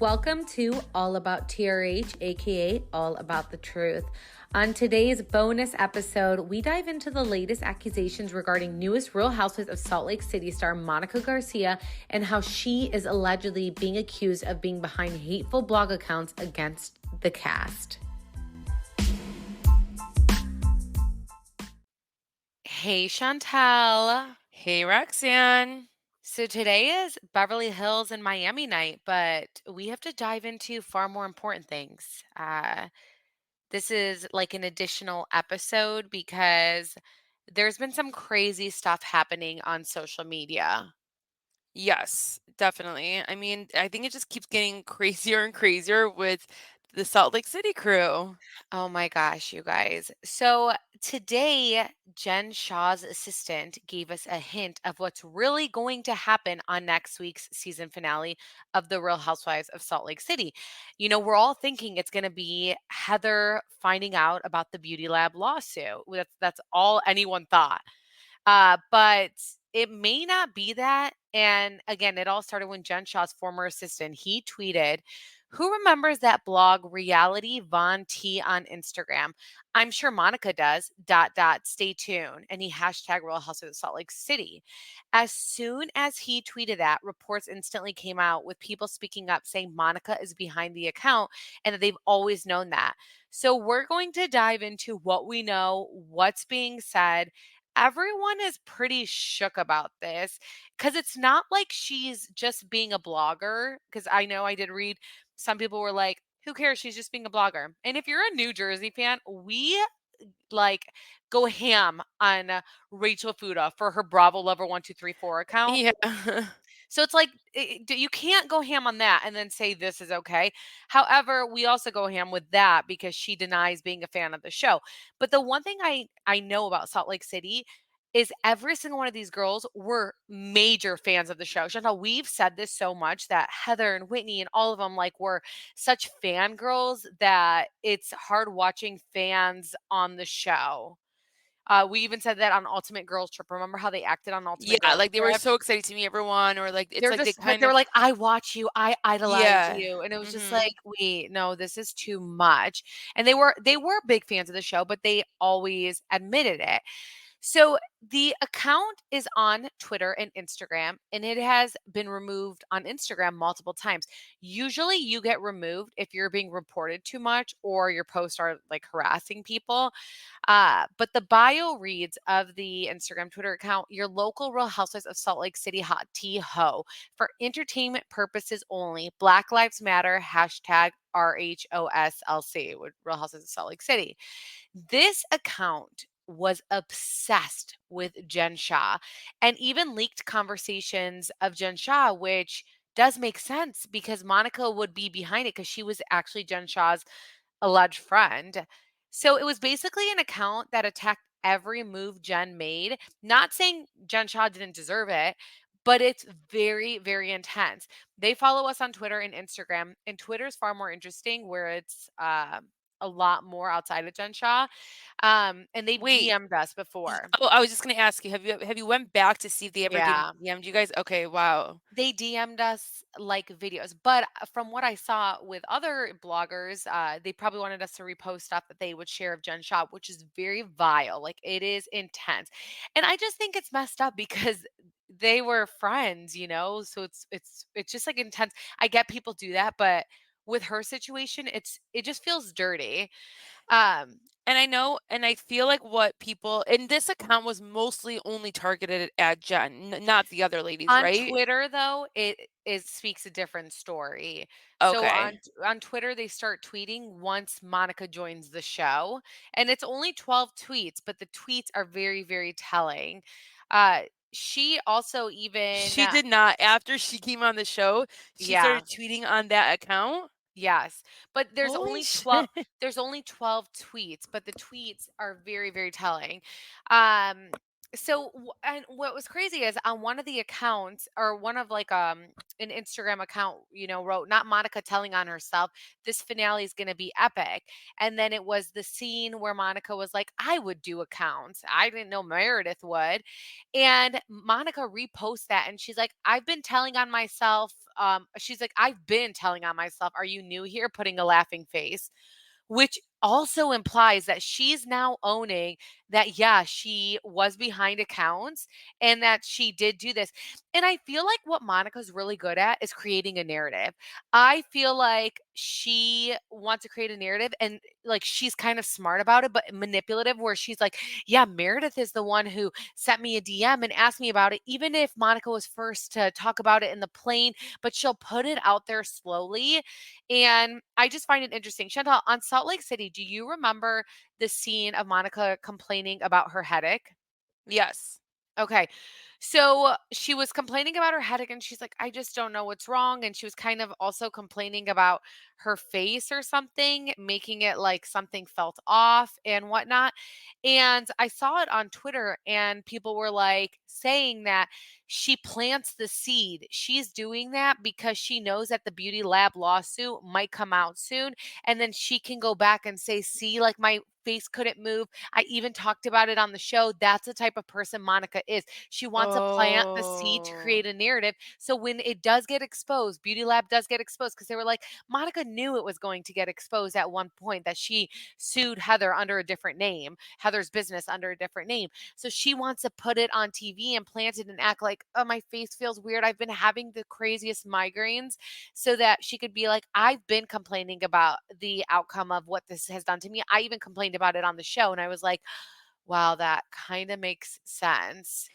Welcome to All About TRH, aka All About the Truth. On today's bonus episode, we dive into the latest accusations regarding newest Real Housewives of Salt Lake City star Monica Garcia and how she is allegedly being accused of being behind hateful blog accounts against the cast. Hey, Chantel. Hey, Roxanne. So today is Beverly Hills and Miami night, but we have to dive into far more important things. This is like an additional episode because there's been some crazy stuff happening on social media. Yes, definitely. I mean, I think it just keeps getting crazier and crazier with the Salt Lake City crew. Oh my gosh, you guys. So today, Jen Shah's assistant gave us a hint of what's really going to happen on next week's season finale of The Real Housewives of Salt Lake City. You know, we're all thinking it's going to be Heather finding out about the Beauty Lab lawsuit. That's all anyone thought. But it may not be that. And again, it all started when Jen Shah's former assistant, he tweeted, "Who remembers that blog Reality Von T on Instagram? I'm sure Monica does, ... stay tuned." And he hashtag Real Housewives of Salt Lake City. As soon as he tweeted that, reports instantly came out with people speaking up saying Monica is behind the account and that they've always known that. So we're going to dive into what we know, what's being said. Everyone is pretty shook about this because it's not like she's just being a blogger. Because I know I did read some people were like, who cares? She's just being a blogger. And if you're a New Jersey fan, we like go ham on Rachel Fuda for her Bravo Lover 1234 account. Yeah. So it's like you can't go ham on that and then say this is okay. However, we also go ham with that because she denies being a fan of the show. But the one thing I know about Salt Lake City is every single one of these girls were major fans of the show. Chantal, we've said this so much that Heather and Whitney and all of them like were such fangirls that it's hard watching fans on the show. We even said that on Ultimate Girls Trip. Remember how they acted on Ultimate Yeah, Girls like they were Trip? so excited to meet everyone, or like it's They're like they just but kind they were of, like, "I watch you, I idolize yeah. you," and it was just Mhm. like, "Wait, no, this is too much." And they were big fans of the show, but they always admitted it. So the account is on Twitter and Instagram, and it has been removed on Instagram multiple times. Usually you get removed if you're being reported too much or your posts are like harassing people. But the bio reads of the Instagram Twitter account, your local Real Housewives of Salt Lake City hot tea ho. For entertainment purposes only, Black Lives Matter, hashtag RHOSLC, with Real Housewives of Salt Lake City. This account was obsessed with Jen Shah and even leaked conversations of Jen Shah, which does make sense because Monica would be behind it because she was actually Jen Shah's alleged friend. So it was basically an account that attacked every move Jen made, not saying Jen Shah didn't deserve it, but it's very, very intense. They follow us on Twitter and Instagram, and Twitter is far more interesting where it's a lot more outside of Jen Shah. And they've Wait. DM'd us before. Oh, I was just gonna ask you, have you went back to see if they ever Yeah. DM'd you guys? Okay, wow. They DM'd us like videos, but from what I saw with other bloggers, they probably wanted us to repost stuff that they would share of Jen Shah, which is very vile. Like it is intense, and I just think it's messed up because they were friends, you know. So it's just like intense. I get people do that, but with her situation, it just feels dirty. Um, And I know, and I feel like what people, and this account was mostly only targeted at Jen, not the other ladies, On right? Twitter, though, it speaks a different story. So Okay. on Twitter, they start tweeting once Monica joins the show, and it's only 12 tweets, but the tweets are very, very telling. Uh, she also even She did not. After she came on the show, she yeah. started tweeting on that account? Yes, but Holy shit. there's only 12 tweets, but the tweets are very, very telling. And what was crazy is on one of the accounts or one of like an Instagram account, wrote, not Monica telling on herself, this finale is going to be epic. And then it was the scene where Monica was like, I would do accounts. I didn't know Meredith would. And Monica reposts that and she's like, I've been telling on myself. She's like, I've been telling on myself. Are you new here? Putting a laughing face, which also implies that she's now owning that, yeah, she was behind accounts and that she did do this. And I feel like what Monica's really good at is creating a narrative. I feel like she wants to create a narrative and like she's kind of smart about it, but manipulative, where she's like, yeah, Meredith is the one who sent me a DM and asked me about it, even if Monica was first to talk about it in the plane, but she'll put it out there slowly. And I just find it interesting. Chantal, on Salt Lake City, do you remember the scene of Monica complaining about her headache? Yes. Okay. So she was complaining about her headache and she's like, I just don't know what's wrong. And she was kind of also complaining about her face or something, making it like something felt off and whatnot. And I saw it on Twitter and people were like saying that she plants the seed. She's doing that because she knows that the Beauty Lab lawsuit might come out soon. And then she can go back and say, see, like my face couldn't move. I even talked about it on the show. That's the type of person Monica is. She wants to plant the seed to Oh. create a narrative. So when it does get exposed, Beauty Lab does get exposed, because they were like, Monica knew it was going to get exposed at one point that she sued Heather under a different name, Heather's business under a different name. So she wants to put it on TV and plant it and act like, oh, my face feels weird. I've been having the craziest migraines, so that she could be like, I've been complaining about the outcome of what this has done to me. I even complained about it on the show. And I was like, wow, that kind of makes sense.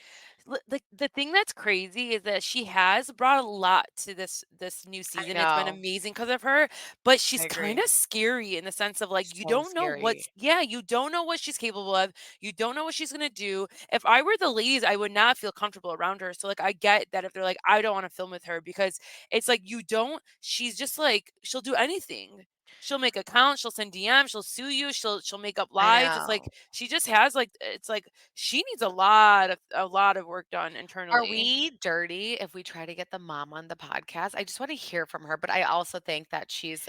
The thing that's crazy is that she has brought a lot to this new I season. It's been know. amazing because of her, but I she's agree. kinda scary in the sense of, like, you So don't know scary. you don't know what she's capable of. You don't know what she's gonna do. If I were the ladies, I would not feel comfortable around her. So, like, I get that if they're like, "I don't wanna film with her," because it's like you don't she's just like she'll do anything. She'll make accounts, she'll send DMs, she'll sue you, she'll make up I lies. It's like know. she just has, like it's like she needs a lot of work done Are internally. we dirty if we try to get the mom on the podcast? I just want to hear from her, but I also think that she's,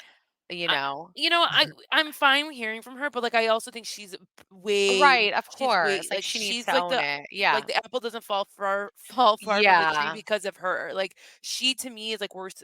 you I know, I'm fine hearing from her, but, like, I also think right, of she's way course. Like like, she needs she's to own it. like, Yeah. the apple doesn't fall far from the tree Yeah. because of her. Like, she to me is, like, worse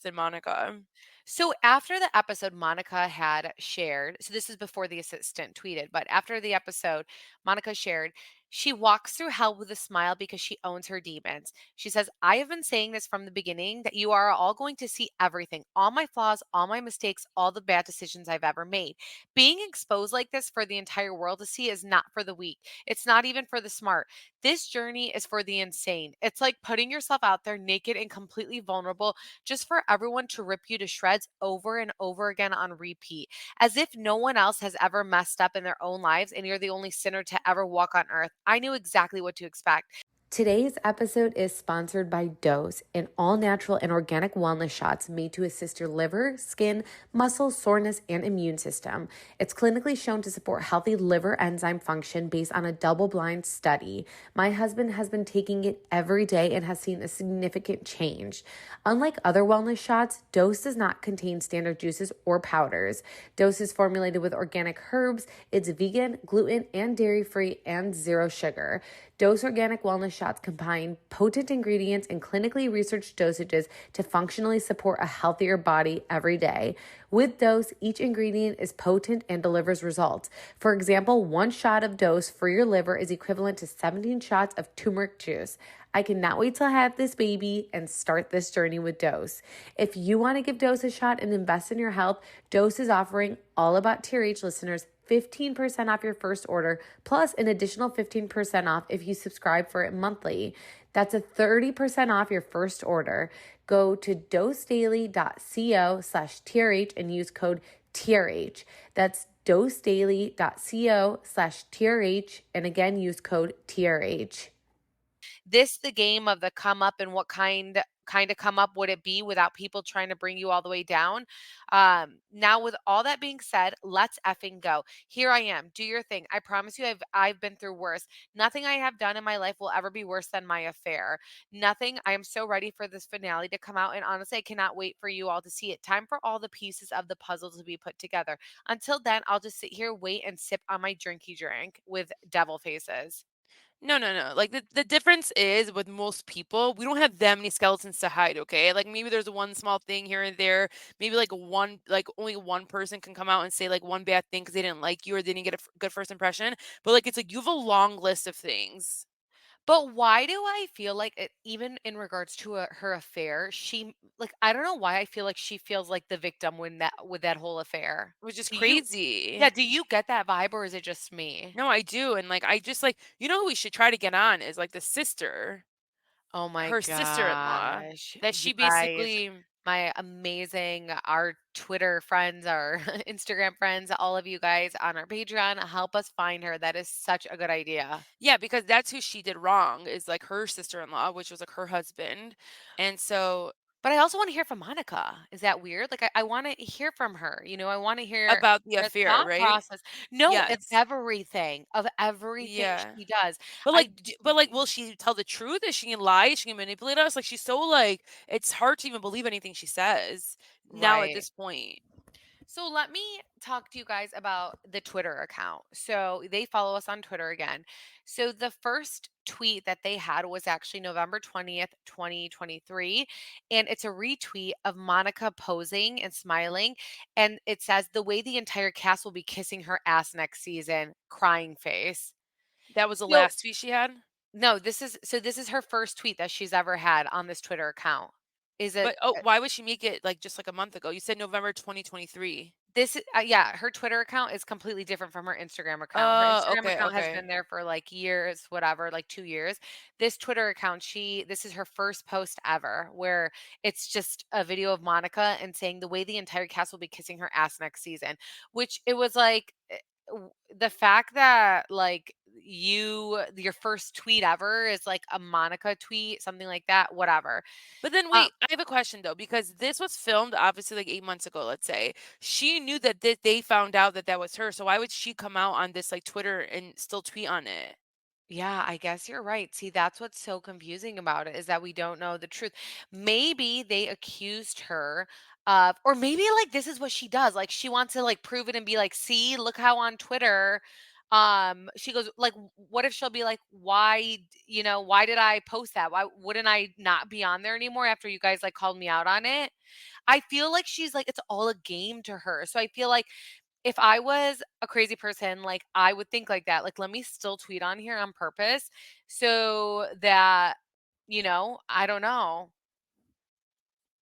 than Monica. So after the episode, Monica had shared, so this is before the assistant tweeted, but after the episode, Monica shared, she walks through hell with a smile because she owns her demons. She says, I have been saying this from the beginning that you are all going to see everything, all my flaws, all my mistakes, all the bad decisions I've ever made. Being exposed like this for the entire world to see is not for the weak. It's not even for the smart. This journey is for the insane. It's like putting yourself out there naked and completely vulnerable just for everyone to rip you to shreds over and over again on repeat, as if no one else has ever messed up in their own lives and you're the only sinner to ever walk on earth. I knew exactly what to expect. Today's episode is sponsored by Dose, an all-natural and organic wellness shots made to assist your liver, skin, muscle, soreness, and immune system. It's clinically shown to support healthy liver enzyme function based on a double-blind study. My husband has been taking it every day and has seen a significant change. Unlike other wellness shots, Dose does not contain standard juices or powders. Dose is formulated with organic herbs. It's vegan, gluten, and dairy-free, and zero sugar. Dose Organic Wellness Shots combine potent ingredients and clinically researched dosages to functionally support a healthier body every day. With Dose, each ingredient is potent and delivers results. For example, one shot of Dose for your liver is equivalent to 17 shots of turmeric juice. I cannot wait till I have this baby and start this journey with Dose. If you want to give Dose a shot and invest in your health, Dose is offering All About TRH listeners 15% off your first order, plus an additional 15% off if you subscribe for it monthly. That's a 30% off your first order. Go to dosedaily.co/TRH and use code TRH. That's dosedaily.co/TRH. And again, use code TRH. This the game of the come up and what kind kind of come up, would it be without people trying to bring you all the way down? Now, with all that being said, let's effing go. Here I am. Do your thing. I promise you, I've been through worse. Nothing I have done in my life will ever be worse than my affair. Nothing. I am so ready for this finale to come out, and honestly, I cannot wait for you all to see it. Time for all the pieces of the puzzle to be put together. Until then, I'll just sit here, wait, and sip on my drinky drink with devil faces. No, no, no. Like the difference is with most people, we don't have that many skeletons to hide, okay? Like maybe there's one small thing here and there. Maybe like one like only one person can come out and say like one bad thing because they didn't like you or they didn't get a good first impression. But like it's like you have a long list of things, But why do I feel like it, even in regards to her affair, like I don't know why I feel like she feels like the victim when that with that whole affair. which is Do you? crazy. Yeah, do you get that vibe or is it just me? No, I do. And like I just like you know who we should try to get on is like the sister, Oh my her sister-in-law gosh. that You she guys, basically my amazing our Twitter friends, our Instagram friends, all of you guys on our Patreon, help us find her. That is such a good idea. yeah, because that's who she did wrong is like her sister-in-law, which was like her husband. And so But I also wanna hear from Monica. Is that weird? Like, I wanna hear from her, I wanna hear about the her affair, thought right? process. No, Yes. of everything Yeah. she does. But, I like, will she tell the truth? Is she gonna lie? Is she gonna manipulate us? Like, she's so, like it's hard to even believe anything she says now at Right. this point. So let me talk to you guys about the Twitter account. So they follow us on Twitter again. So the first tweet that they had was actually November 20th, 2023. And it's a retweet of Monica posing and smiling. And it says, the way the entire cast will be kissing her ass next season, crying face. That was the So last tweet she had? no, this is her first tweet that she's ever had on this Twitter account. Is it But, oh, why would she make it, like, just, like, a month ago? You said November 2023. Yeah, her Twitter account is completely different from her Instagram account. Her Instagram Okay, account has okay. been there for, like, years, whatever, like, 2 years. This Twitter account, this is her first post ever where it's just a video of Monica and saying the way the entire cast will be kissing her ass next season, which it was like, the fact that, like, your first tweet ever is, like, a Monica tweet, something like that, whatever. But then Uh wait, I have a question, though, because this was filmed, obviously, like, 8 months ago, let's say. She knew that they found out that that was her, so why would she come out on this, like, Twitter and still tweet on it? Yeah, I guess you're right. See, that's what's so confusing about it is that we don't know the truth. Maybe they accused her of, or maybe like this is what she does. Like she wants to like prove it and be like, see, look how on Twitter, she goes like, what if she'll be like, why did I post that? Why wouldn't I not be on there anymore after you guys like called me out on it? I feel like she's like, it's all a game to her. So I feel like if I was a crazy person, like, I would think like that, like, let me still tweet on here on purpose so that, I don't know.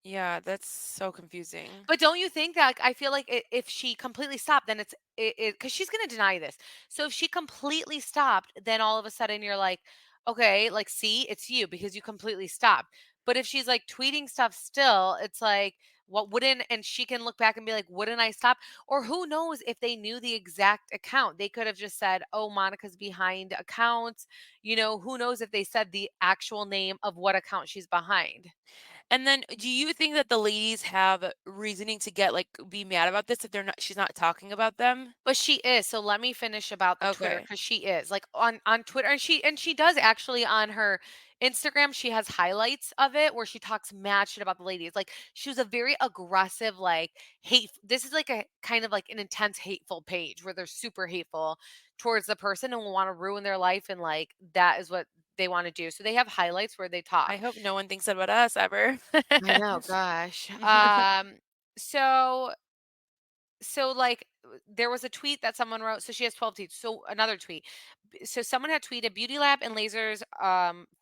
Yeah, that's so confusing. But don't you think that I feel like if she completely stopped, then it because she's gonna deny this. So if she completely stopped, then all of a sudden you're like, okay, like, see, it's you because you completely stopped. But if she's like tweeting stuff still, it's like, what wouldn't, and she can look back and be like, wouldn't I stop? Or who knows if they knew the exact account? They could have just said, oh, Monica's behind accounts. Who knows if they said the actual name of what account she's behind? And then do you think that the ladies have reasoning to get like be mad about this if they're not she's not talking about them? But she is, so let me finish about the Twitter Okay. because she is, like, on Twitter, and she does actually on her Instagram, she has highlights of it where she talks mad shit about the ladies, like, she was a very aggressive, like, hate this is, like, a kind of, like, an intense hateful page where they're super hateful towards the person and will wanna ruin their life, and, like, that is what they wanna do, so they have highlights where they talk. I hope no one thinks that about us ever. I know, gosh, so like there was a tweet that someone wrote, so she has 12 tweets, so another tweet, so someone had tweeted beauty lab and lasers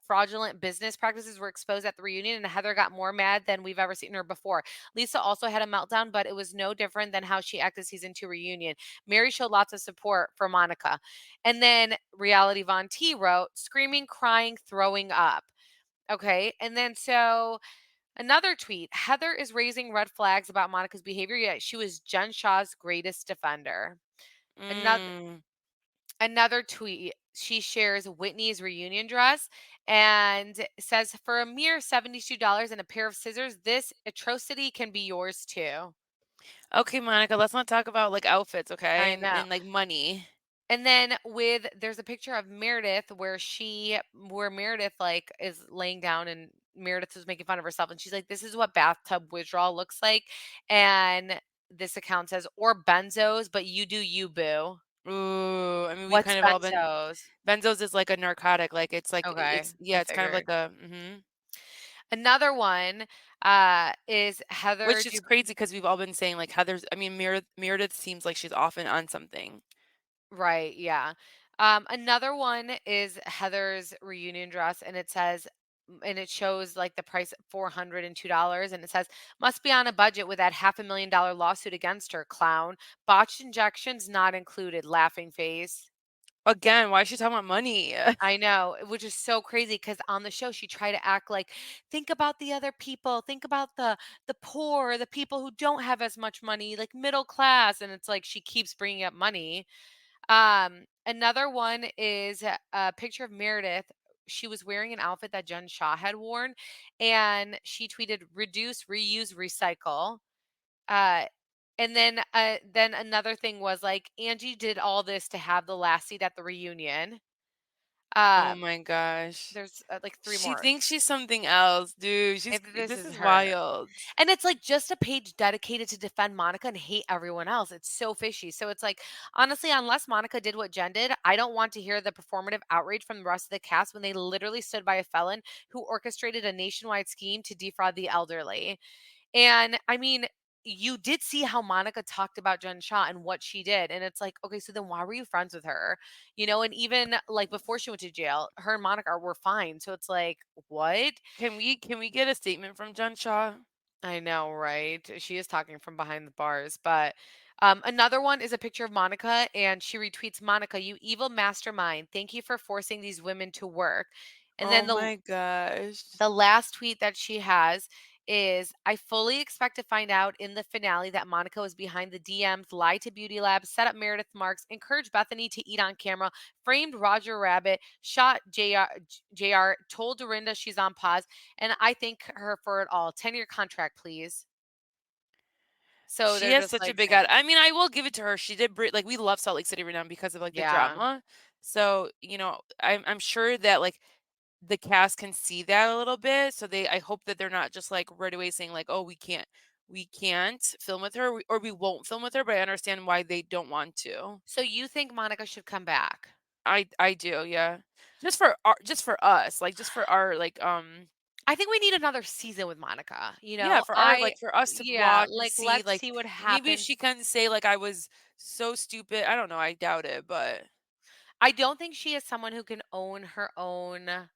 fraudulent business practices were exposed at the reunion and Heather got more mad than we've ever seen her before. Lisa also had a meltdown, but it was no different than how she acted season 2 reunion. Mary showed lots of support for Monica. And then reality Von T wrote screaming, crying, throwing up. Okay, and then so another tweet, Heather is raising red flags about Monica's behavior, yet she was Jen Shaw's greatest defender. Another Mm. another tweet. she shares Whitney's reunion dress and says, "For a mere $72 and a pair of scissors, this atrocity can be yours too." Okay, Monica, let's not talk about like outfits, okay? I And know. like money. And then there's a picture of Meredith where Meredith like is laying down and Meredith was making fun of herself and she's like, "This is what bathtub withdrawal looks like." And this account says, "Or benzos, but you do you, boo." Ooh, I mean, we've What's kind of all been. benzos? Benzos is like a narcotic, like Okay, yeah, I it's kind of like figured. a. Mhm. Another one is Heather Which is crazy because we've all been saying like Heather's. I mean, Meredith seems like she's often on something. Right, yeah. Another one is Heather's reunion dress, and it says, and it shows like the price at $402, and it says, "Must be on a budget with that $500,000 lawsuit against her, clown. Botched injections not included." Laughing face. Again, why is she talking about money? I know, which is so crazy because on the show she tried to act like, think about the other people, think about the poor, the people who don't have as much money, like middle class, and it's like she keeps bringing up money. Another one is a picture of Meredith. She was wearing an outfit that Jen Shaw had worn, and she tweeted, "Reduce, reuse, recycle." Uh, and then another thing was like Angie did all this to have the last seat at the reunion. Oh Um, my gosh. there's like three She more. thinks she's something else, dude. This This is is her. wild. And it's like just a page dedicated to defend Monica and hate everyone else. It's so fishy. So it's like, honestly, unless Monica did what Jen did, I don't want to hear the performative outrage from the rest of the cast when they literally stood by a felon who orchestrated a nationwide scheme to defraud the elderly. And I mean, you did see how Monica talked about Jen Shaw and what she did. And it's like, okay, so then why were you friends with her? And even like before she went to jail, her and Monica were fine. So it's like, what? Can we get a statement from Jen Shaw? I know, right? She is talking from behind the bars. But another one is a picture of Monica, and she retweets, "Monica, you evil mastermind. Thank you for forcing these women to work." And Oh then the my gosh. the last tweet that she has is, "I fully expect to find out in the finale that Monica was behind the DMs, lied to Beauty Lab, set up Meredith Marks, encouraged Bethany to eat on camera, framed Roger Rabbit, shot JR, told Dorinda she's on pause, and I thank her for it all. 10-year contract, please." So She they're has just such a like big ad saying, I mean, I will give it to her. She did like we love Salt Lake City right now because of like the yeah. drama. So, I'm sure that like the cast can see that a little bit. So I hope that they're not just like right away saying like, "Oh, we can't film with her or we won't film with her," but I understand why they don't want to. So you think Monica should come back? I do, yeah. Just for us, like just for our like I think we need another season with Monica. yeah, for us to Yeah, watch and like see let's like see what maybe happens. she can say like I was so stupid. I don't know, I doubt it, but I don't think she is someone who can own her own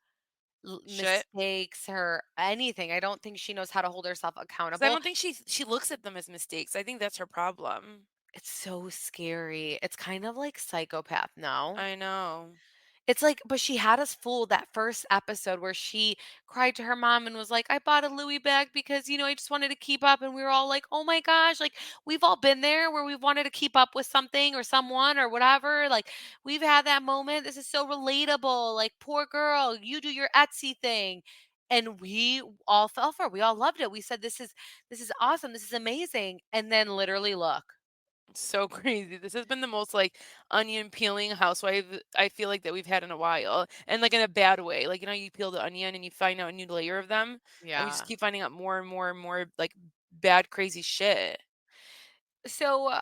shit. mistakes or anything. I don't think she knows how to hold herself 'Cause I accountable. don't think she looks at them as mistakes. I think that's her problem. It's so scary. It's kind of like psychopath, no? I know. It's like, but she had us fooled that first episode where she cried to her mom and was like, "I bought a Louis bag because, I just wanted to keep up." And we were all like, "Oh my gosh." Like, we've all been there where we've wanted to keep up with something or someone or whatever. Like, we've had that moment. This is so relatable. Like, poor girl, you do your Etsy thing. And we all fell for it. We all loved it. We said, this is awesome. This is amazing. And then literally look. So crazy. This has been the most like onion peeling housewife I feel like that we've had in a while. And like in a bad way. Like you peel the onion and you find out a new layer of them and we just Yeah. keep finding out more and more and more like bad crazy shit. So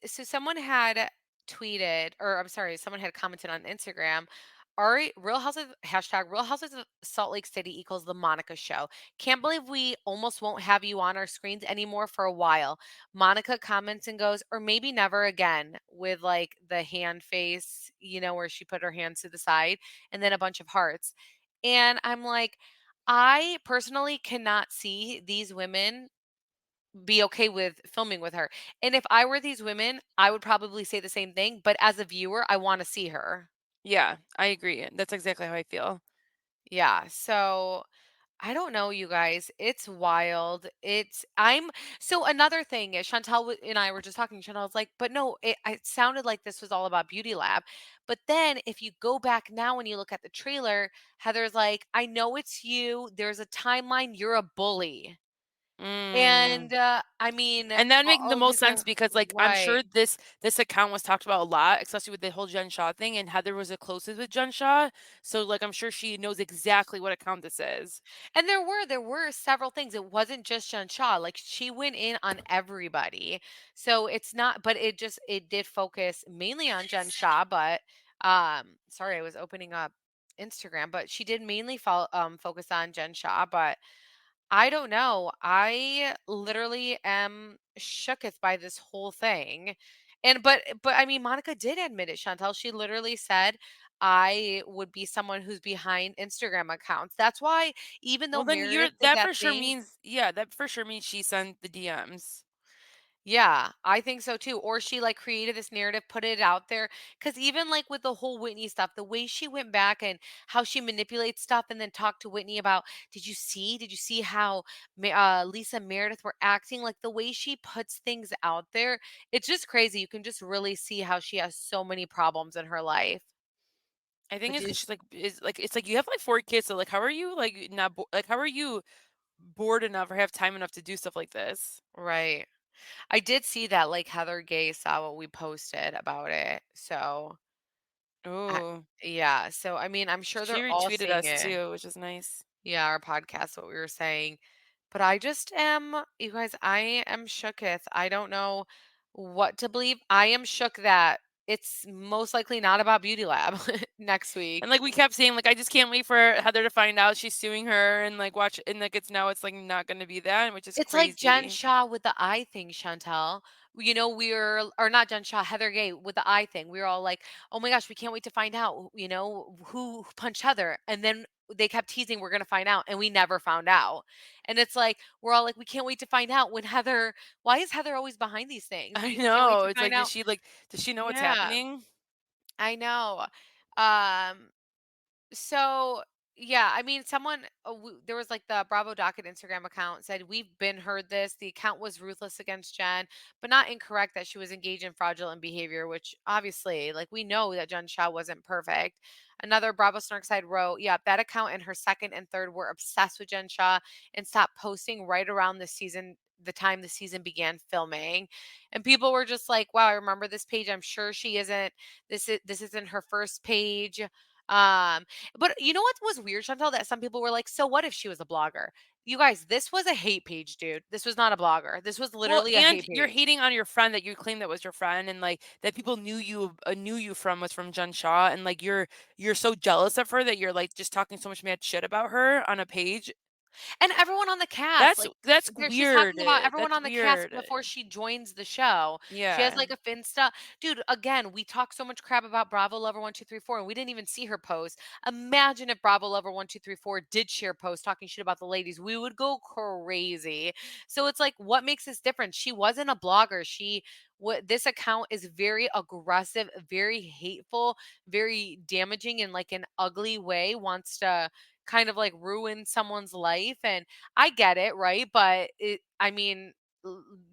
someone had tweeted, or I'm sorry, someone had commented on Instagram. Ari, Real Houses hashtag Real Houses of Salt Lake City equals the Monica Show. Can't believe we almost won't have you on our screens anymore for a while. Monica comments and goes, or maybe never again, with like the hand face, where she put her hands to the side, and then a bunch of hearts. And I'm like, I personally cannot see these women be okay with filming with her. And if I were these women, I would probably say the same thing, but as a viewer, I wanna see her. Yeah, I agree. That's exactly how I feel. Yeah, so I don't know, you guys. It's wild. I'm so another thing is and I were just talking. Chantel's like, but no, it sounded like this was all about Beauty Lab. But then if you go back now and you look at the trailer, Heather's like, I know it's you. There's a timeline. You're a bully. Mm. And I mean, And that make the all most these sense are because, like, I'm right. sure this account was talked about a lot, especially with the whole Jen Shah thing, and Heather was the closest with Jen Shah, so, like, I'm sure she knows exactly what account this is. And there were several things. It wasn't just Jen Shah. Like she went in on everybody. So it's not, but it did focus mainly on Jen Shah, but sorry, I was opening up Instagram, but she did mainly focus on Jen Shah, but I don't know. I literally am shooketh by this whole thing. And but I mean Monica did admit it, Chantel. She literally said I would be someone who's behind Instagram accounts. That's why even though Well, then you're Meredith did that that for sure thing. means yeah, that for sure means she sent the DMs. Yeah, I think so too. Or she like created this narrative, put it out there. Cause even like with the whole Whitney stuff, the way she went back and how she manipulates stuff and then talked to Whitney about, did you see how Lisa and Meredith were acting? Like the way she puts things out there, it's just crazy. You can just really see how she has so many problems in her life. I think But it's do because she's like is like it's like you have like 4 kids, so like how are you like not like how are you bored enough or have time enough to do stuff like this? right. I did see that like Heather Gay saw what we posted about it. So I, Oh, yeah, so I mean, I'm sure she they're all retweeted seeing us it. too, which is nice. Yeah, our podcast, what we were saying. But I just am, you guys, I am shooketh. I don't know what to believe. I am shook that it's most likely not about Beauty Lab next week. And like we kept saying, like I just can't wait for Heather to find out she's suing her and like watch and like it's like not gonna be that, which is It's like Jen crazy. Shah with the eye thing, Chantel. You know, or not Jen Shah, Heather Gay with the eye thing. We were all like, oh my gosh, we can't wait to find out, who punched Heather. And then they kept teasing, we're going to find out. And we never found out. And it's like, we're all like, we can't wait to find out when why is Heather always behind these things? I We can't wait know. to It's find like out. does she know what's Yeah, happening? I know. Um, so, yeah, I mean, there was like the Bravo Docket Instagram account said, we've been heard this. The account was ruthless against Jen, but not incorrect that she was engaged in fraudulent behavior, which obviously, like, we know that Jen Shah wasn't perfect. Another Bravo Snark side wrote, yeah, that account and her second and third were obsessed with Jen Shah and stopped posting right around the time the season began filming. And people were just like, wow, I remember this page. I'm sure she isn't, this isn't her first page. Um, but you know what was weird, Chantel? That some people were like, "So what if she was a blogger?" You guys, this was a hate page, dude. This was not a blogger. This was Well, literally a and hate you're page. hating on your friend that you claim that was your friend, and like that people knew you from was from Jen Shaw, and like you're so jealous of her that you're like just talking so much mad shit about her on a page. And everyone on the cast, like, That's she's talking weird. about everyone That's on the cast weird. before she joins the show. She has Yeah, like a Finsta. Dude, again, we talk so much crap about Bravo Lover 1234 and we didn't even see her post. Imagine if Bravo Lover 1234 did share posts talking shit about the ladies. We would go crazy. So it's like, what makes this different? She wasn't a blogger. What this account is very aggressive, very hateful, very damaging in like an ugly way, wants to kind of like ruin someone's life. And I get it, right? But I mean,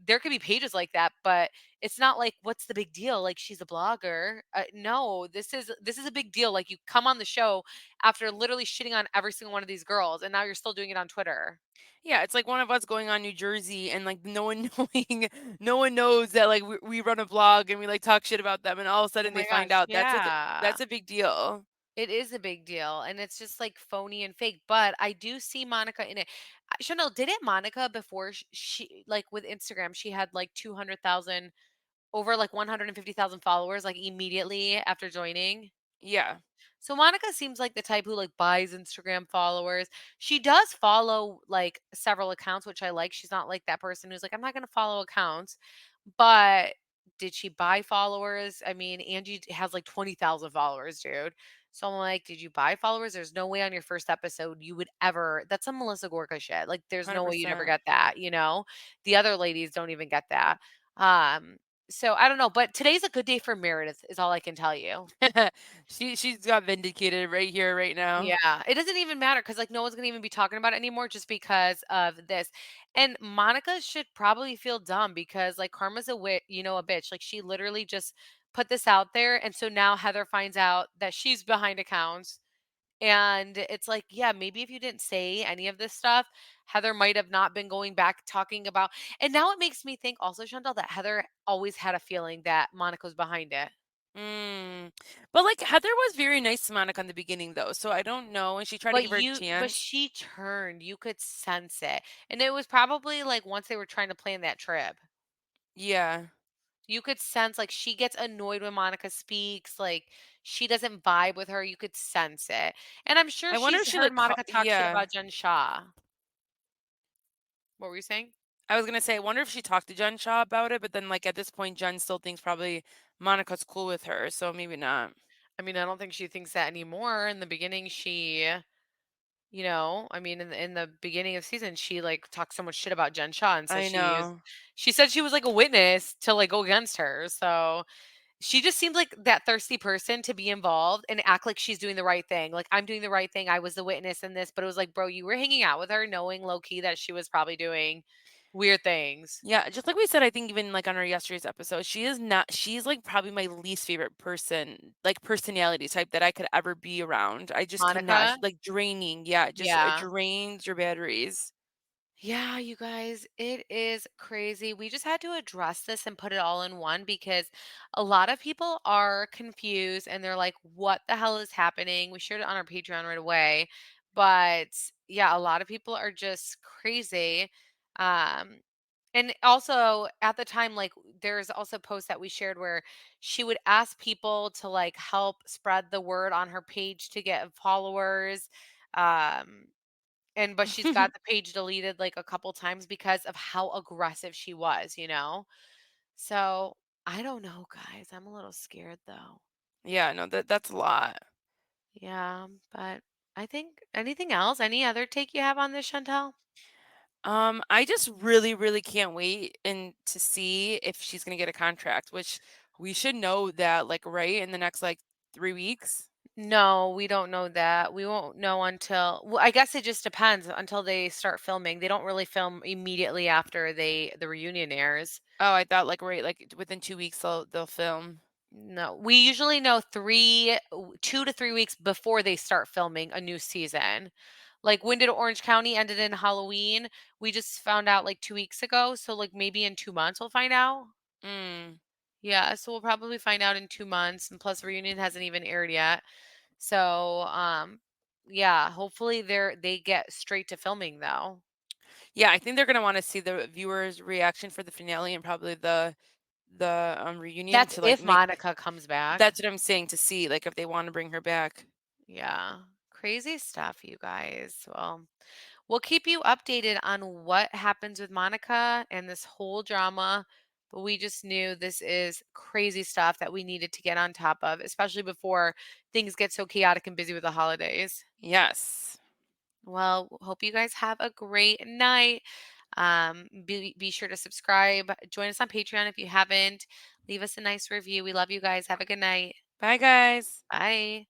there could be pages like that, but it's not like what's the big deal? Like she's a blogger. No, this is a big deal. Like you come on the show after literally shitting on every single one of these girls, and now you're still doing it on Twitter. yeah. It's like one of us going on New Jersey and like no one knowing, no one knows that like we run a blog and we like talk shit about them, and all of a Oh sudden they my find gosh, out. yeah. That's a big deal. It is a big deal, and it's just like phony and fake. But I do see Monica in it. Chanel, didn't Monica before she like with Instagram, she had like 200,000 over like 150,000 followers like immediately after joining. Yeah, So Monica seems like the type who like buys Instagram followers. She does follow like several accounts, which I like. She's not like that person who's like, I'm not going to follow accounts. But did she buy followers? I mean, Angie has like 20,000 followers, dude. So I'm like, did you buy followers? There's no way on your first episode you would ever. That's some Melissa Gorka shit. Like, there's no way you'd ever 100%. get that. The other ladies don't even get that. Um, So I don't know, but today's a good day for Meredith is all I can tell you. She's got vindicated right here, right now. Yeah, it doesn't even matter because like no one's gonna even be talking about it anymore just because of this. And Monica should probably feel dumb because like Karma's a bitch. Like she literally just put this out there, and so now Heather finds out that she's behind accounts. And it's like, yeah, maybe if you didn't say any of this stuff, Heather might have not been going back talking about. And now it makes me think also, Chantal, that Heather always had a feeling that Monica's behind it. Mm. But, like, Heather was very nice to Monica in the beginning, though, so I don't know, and she tried to give her a But chance. she turned, you could sense it. And it was probably like once they were trying to plan that trip. Yeah. You could sense like she gets annoyed when Monica speaks, like she doesn't vibe with her. You could sense it. And I'm sure I wonder she's if she, heard like, Monica talk shit yeah. about Jen Shah. What were you saying? I was gonna say, I wonder if she talked to Jen Shaw about it, but then, like, at this point, Jen still thinks probably Monica's cool with her, so maybe not. I mean, I don't think she thinks that anymore. In the beginning, I mean, in the beginning of season, she like talked so much shit about Jen Shah and said I know. she said she was like a witness to like go against her. So she just seems like that thirsty person to be involved and act like she's doing the right thing. Like I'm doing the right thing. I was the witness in this, but it was like, bro, you were hanging out with her, knowing low key that she was probably doing weird things. Yeah, just like we said, I think even, like, on our yesterday's episode, she's, like, probably my least favorite person, like, personality type that I could ever be around. I just cannot. Monica, She's, like, draining. Yeah, just it yeah. drains your batteries. Yeah, you guys, it is crazy. We just had to address this and put it all in one because a lot of people are confused and they're like, what the hell is happening? We shared it on our Patreon right away. But yeah, a lot of people are just crazy. Um, and also at the time, like there's also posts that we shared where she would ask people to like help spread the word on her page to get followers. Um, but she's got the page deleted, like, a couple times because of how aggressive she was, you know? So, I don't know, guys. I'm a little scared, though. Yeah, no, that's a lot. Yeah, but I think anything else? Any other take you have on this, Chantel? I just really, really can't wait and to see if she's gonna get a contract, which we should know that, like, right in the next, like, 3 weeks. No, we don't know that. We won't know I guess it just depends until they start filming. They don't really film immediately after the reunion airs. Oh, I thought, like, right, like, within 2 weeks they'll film. No, we usually know 2 to 3 weeks before they start filming a new season. Like, when did Orange County ended in Halloween? We just found out, like, 2 weeks ago, so, like, maybe in 2 months we'll find out? Mm. Yeah, so we'll probably find out in 2 months, and plus Reunion hasn't even aired yet. So, yeah, hopefully they get straight to filming, though. Yeah, I think they're gonna wanna see the viewers' reaction for the finale and probably the reunion That's to, like, if make. Monica comes back. That's what I'm saying, to see, like, if they wanna bring her back. Yeah. Crazy stuff, you guys. Well, we'll keep you updated on what happens with Monica and this whole drama. But we just knew this is crazy stuff that we needed to get on top of, especially before things get so chaotic and busy with the holidays. Yes. Well, hope you guys have a great night. Be sure to subscribe. Join us on Patreon if you haven't. Leave us a nice review. We love you guys. Have a good night. Bye, guys. Bye.